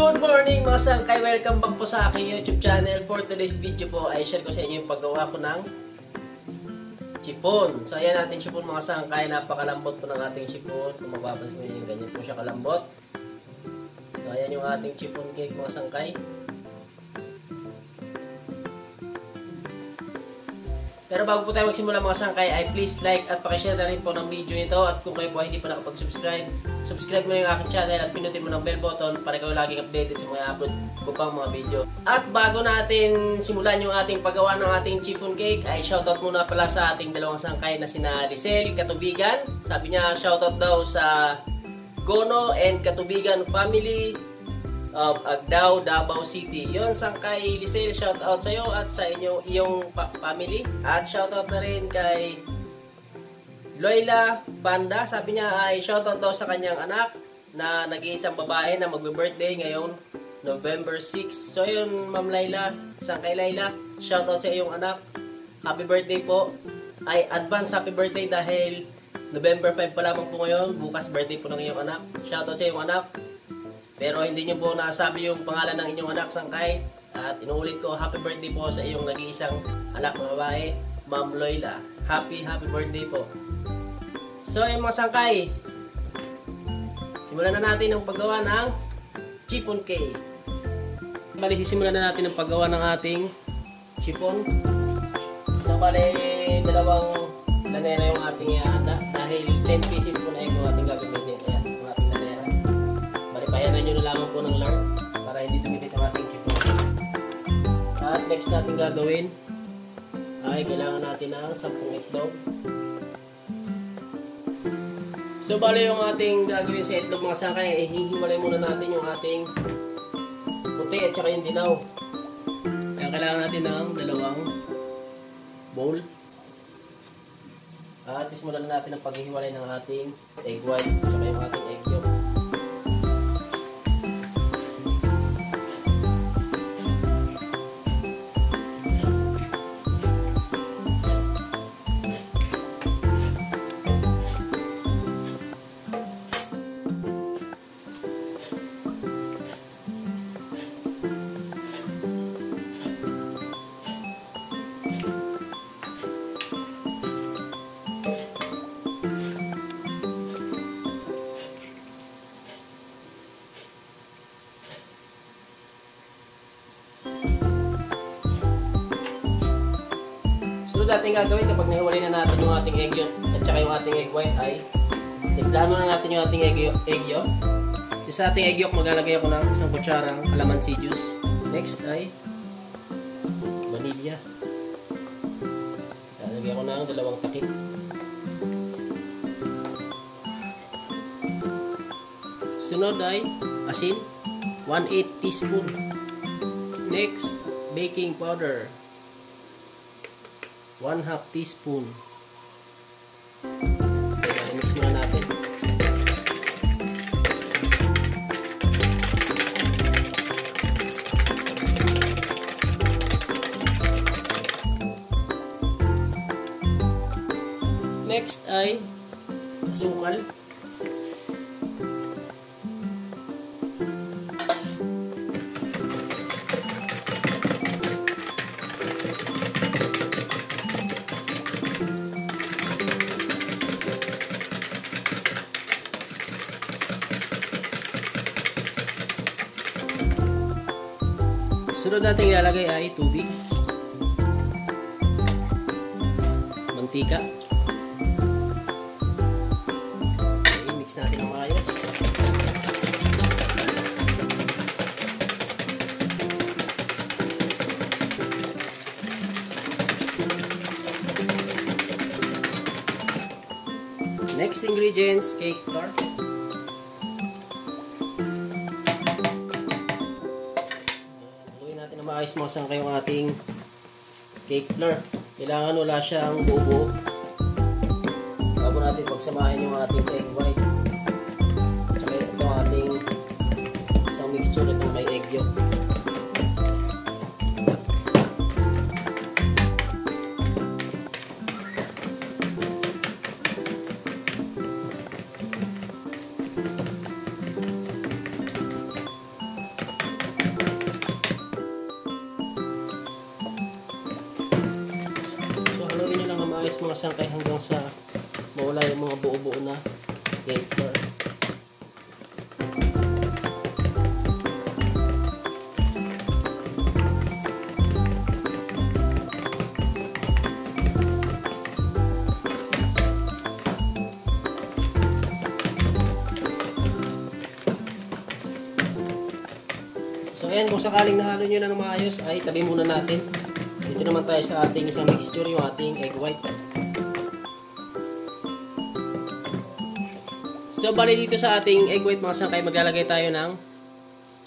Good morning mga sangkay! Welcome back po sa aking YouTube channel. For today's video po ay share ko sa inyo yung paggawa ko ng chiffon. So ayan natin chiffon mga sangkay. Napakalambot po ng ating chiffon. Kung mapapansin mo yun, ganyan po siya kalambot. So ayan yung ating chiffon cake mga sangkay. Pero bago po tayo magsimula mga sangkay ay please like at pakishare na rin po ng video nito. At kung kayo po ay hindi pa nakapag-subscribe, subscribe mo yung aking channel at pinutin mo ng bell button para kayo laging updated sa mga upload ko pang mga video. At bago natin simulan yung ating paggawa ng ating chiffon cake ay shoutout muna pala sa ating dalawang sangkay na sina Lisel Katubigan. Sabi niya shoutout daw sa Gono and Katubigan family of Agdao, Davao City. Yun, sangkay Lisel, shoutout sa iyo at sa iyong family. At shoutout na rin kay Loila Panda. Sabi niya ay shoutout daw sa kanyang anak na nag-iisang babae na magbe-birthday ngayong November 6. So yun, Ma'am Laila, sangkay Laila, shoutout sa iyong anak. Happy birthday po. Ay advance happy birthday dahil November 5 pa lamang po ngayon. Bukas birthday po ng iyong anak. Shoutout sa iyong anak. Pero hindi nyo po nasabi yung pangalan ng inyong anak, sangkay. At inuulit ko, happy birthday po sa iyong nag-iisang anak na babae, Ma'am Loila. Happy birthday po. So yung mga sangkay, simulan na natin ang paggawa ng chiffon cake. Bali, simulan na natin ang paggawa ng ating chiffon. So bali, dalawang lanera yung ating ihanda. Dahil 10 pieces po na yung ating gagamitin. Payanan nyo na lamang po ng lard para hindi dumikit ang ating chiffon. At next natin gagawin ay kailangan natin ng 10 itlog. So bali yung ating gagawin sa itlog mga sangkay ay hihiwalay muna natin yung ating puti at saka yung dinaw. Kaya kailangan natin ng dalawang bowl. At sisimulan na natin ang paghihiwalay ng ating egg white at saka yung ating egg yolk. Natin gagawin kapag nahiwalay na natin yung ating egg yolk at saka yung ating egg white ay tiplahan na natin yung ating egg yolk. So sa ating egg yolk maglalagay ako ng isang kutsarang calamansi juice. Next ay vanilla. Lalagay ako ng 2 takip. Sunod ay asin, 1/8 teaspoon. Next, baking powder, 1/2 teaspoon. Okay, mix muna natin. Next ay asukal. Sunod natin ilalagay ay tubig, mantika. Okay, mix natin ng maayos. Next ingredients, cake flour. Maayos mga sangkay yung ating cake flour. Kailangan wala siyang buo-buo bago natin pagsamahin yung ating egg white at saka ito ang ating isang mixture itong may egg yolk. sangkay hanggang sa mawala yung mga buo-buo na egg flour. So ayan, kung sakaling nahalo nyo na ng maayos, ay tabi muna natin. Dito naman tayo sa ating isang mixture, yung ating egg white. So bali dito sa ating egg white mga sangkay, maglalagay tayo ng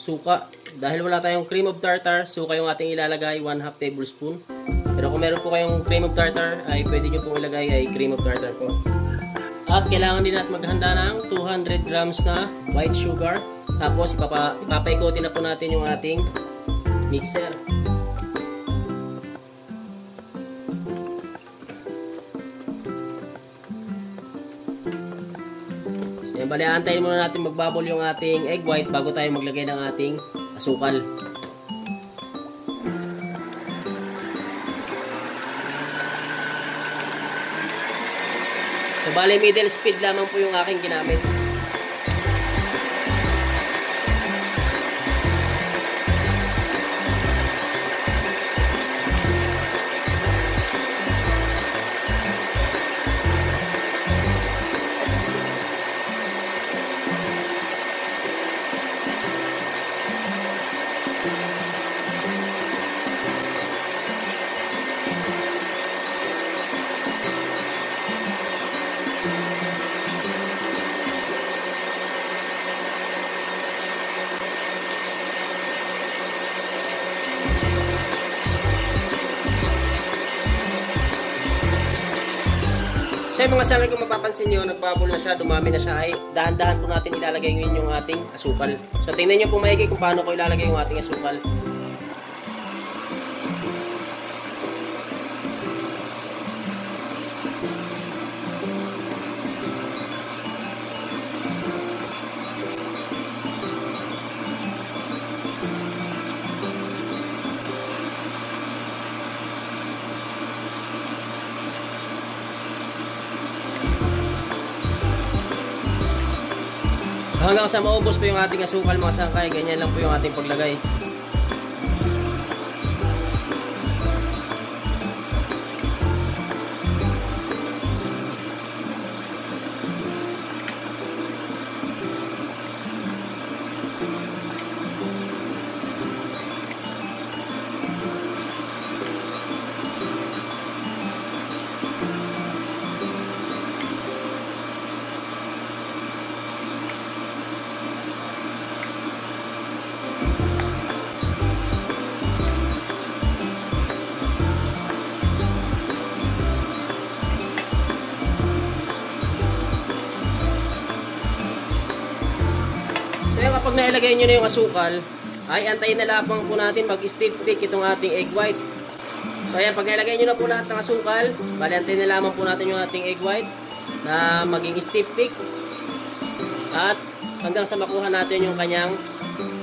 suka. Dahil wala tayong cream of tartar, suka yung ating ilalagay, 1/2 tablespoon. Pero kung meron po kayong cream of tartar, ay pwede nyo pong ilagay ay cream of tartar po. At kailangan din natin maghanda ng 200 grams na white sugar. Tapos ipapaikotin na po natin yung ating mixer. So yan, bali antayin muna natin magbubble yung ating egg white bago tayo maglagay ng ating asukal. So bali middle speed lamang po yung aking ginamit. So yung mga sangkay, kung mapapansin nyo, nagbubble na siya, dumami na siya, ay dahan-dahan po natin ilalagay ngayon yung ating asukal. So tingnan nyo po maigi kung paano ko ilalagay yung ating asukal. Hanggang sa maubos po yung ating asukal mga sangkay, ganyan lang po yung ating paglagay. Kaya kapag nailagay nyo na yung asukal, ay antayin na lamang po natin mag-stiff pick itong ating egg white. So ayan, pag nailagay nyo na po lahat ng asukal, bali antayin na lamang po natin yung ating egg white na maging stiff pick. At hanggang sa makuha natin yung kanyang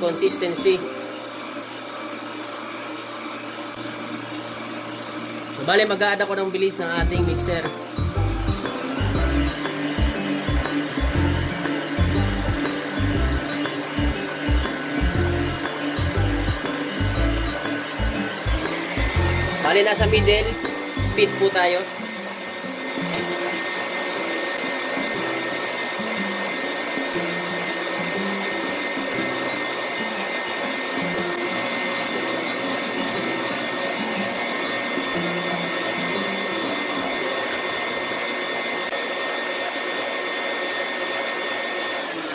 consistency. So bali mag-a-add ako ng bilis ng ating mixer. Bali nasa middle speed po tayo.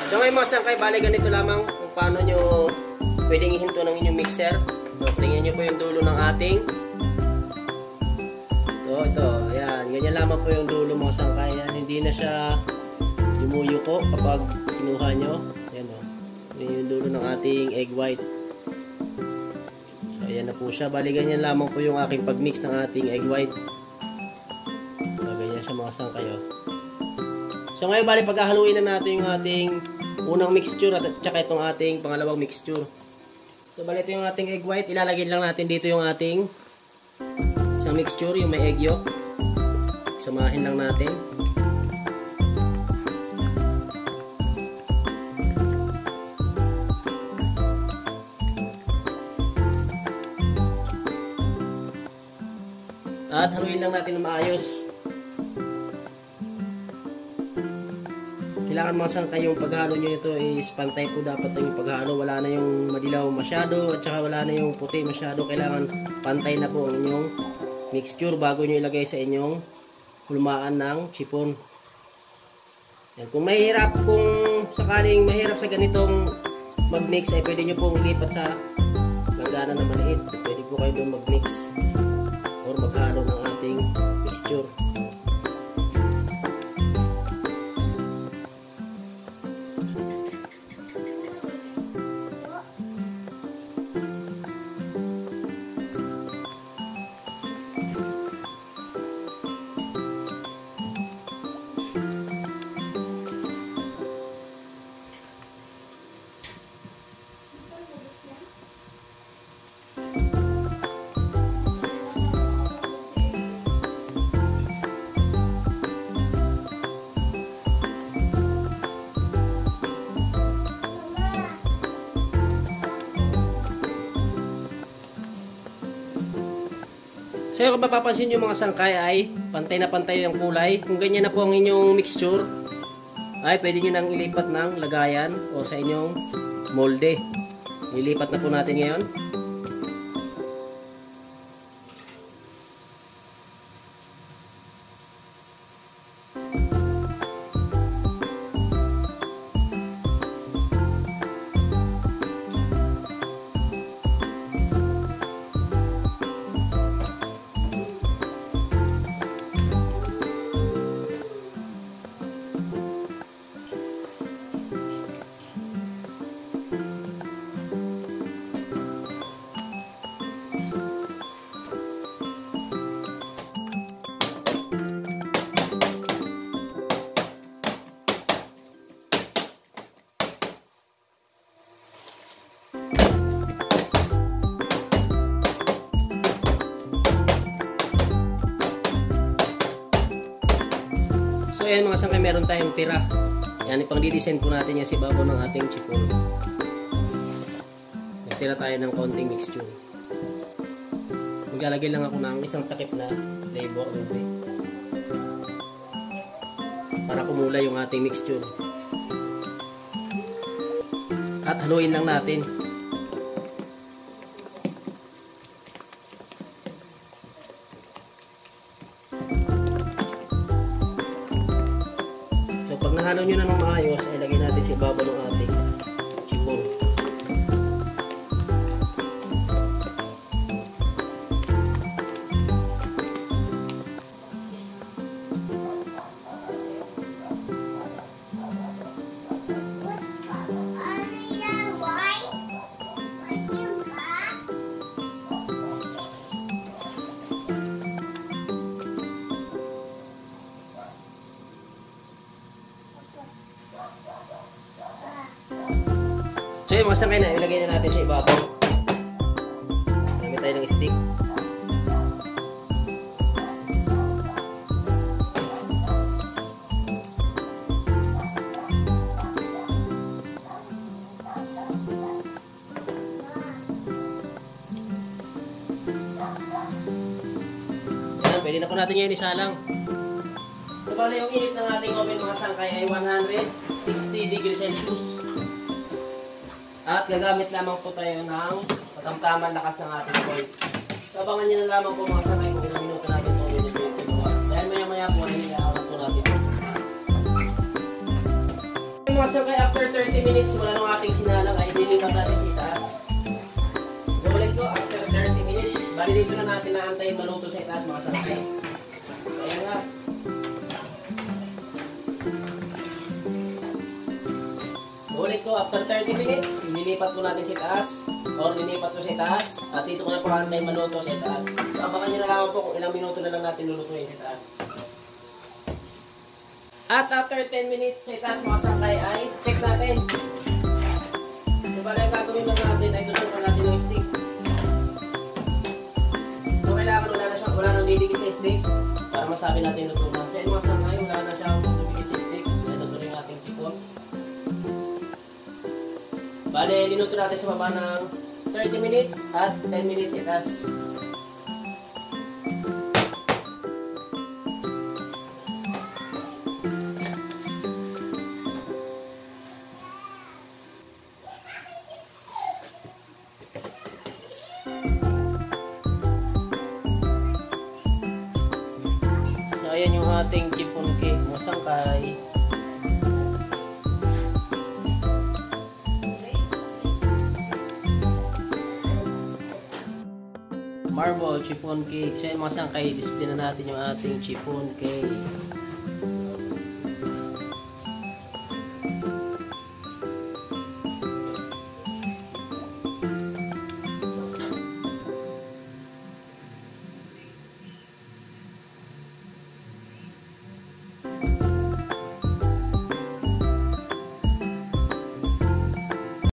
So ngayon mga sangkay, bali ganito lamang kung paano nyo pwedeng ihinto ng inyong mixer. So tingnan nyo po yung dulo ng ating ito, ayan, ganyan lamang po yung dulo mga sangkay. Ayan, hindi na siya yumuyuko kapag kinuha nyo. Ayan o, yan yung dulo ng ating egg white. So ayan na po siya, bali ganyan lamang po yung aking pagmix ng ating egg white. So ganyan siya mga sangkay o. So ngayon bali paghahaluin na natin yung ating unang mixture at saka itong ating pangalawang mixture. So bali ito yung ating egg white, ilalagay lang natin dito yung ating isang mixture, yung may egg yolk. Pagsamahin lang natin. At haluin lang natin na maayos. Kailangan mga sangkay yung paghalo nyo ito is pantay po dapat yung paghalo. Wala na yung madilaw masyado at saka wala na yung puti masyado. Kailangan pantay na po ang inyong mixture bago nyo ilagay sa inyong hulmaan ng chipon. Yan. Kung mahirap, kung sakaling mahirap sa ganitong mag-mix ay pwede nyo pong ilipat sa langgana na maliit. Pwede po kayo doon mag-mix or maghalo ng ating mixture. So kung mapapansin nyo mga sangkay ay pantay na pantay ang kulay. Kung ganyan na po ang inyong mixture ay pwede nyo nang ilipat ng lagayan o sa inyong molde. Ilipat na po natin ngayon. So ayan mga sangkay, meron tayong tira. Yan, ipang didesign po natin yan si babaw ng ating chipon. Nagtira tayo ng konting mixture. Maglalagay lang ako ng isang takip na flavor para kumulay yung ating mixture. At haluin lang natin. Pag nahalo nyo na ng maayos, ay lagay natin sa ibabaw ng ating chipon. So yung mga sangkay na, ilagay na natin sa ibabaw. Gamit tayo ng stick. Yan, pwede na po natin ngayon isalang. So bali yung init ng ating oven mga sangkay ay 160 degrees Celsius. At gagamit lamang po tayo ng patamtaman lakas ng ating oil. So abangan nyo na lamang po mga sangkay kung ilang minuto natin ito i-depend sa mga. Dahil maya maya po ay nilaawan po natin. Mga sangkay, after 30 minutes mula ng ating sinalang ay dilipat natin sa itaas. Ulit ko, after 30 minutes, bali dito na natin naantayin maluto sa itaas mga sangkay. Kaya nga. Ulit ko, after 30 minutes, nilipat po natin sa itaas or nilipat po sa itaas at dito ko na po antay maluto sa itaas. So abangan nyo na lang po kung ilang minuto na lang natin lulutuin sa itaas. At after 10 minutes sa itaas mga sangkay ay check natin. So bala yung gagawin lang natin ay tutukan natin yung stick. So kailangan wala nang didikit sa stick para masabi natin luto na. Kaya yung mga sangay, wala na siyang lumikit sa stick. Kaya luto rin yung ating chipon. Bale, linuto natin sa baba ng 30 minutes at 10 minutes itas. So, ayan yung ating chipon cake, mga sangkay. Marble chiffon cake. So, yung mga sangkay, display na natin yung ating chiffon cake.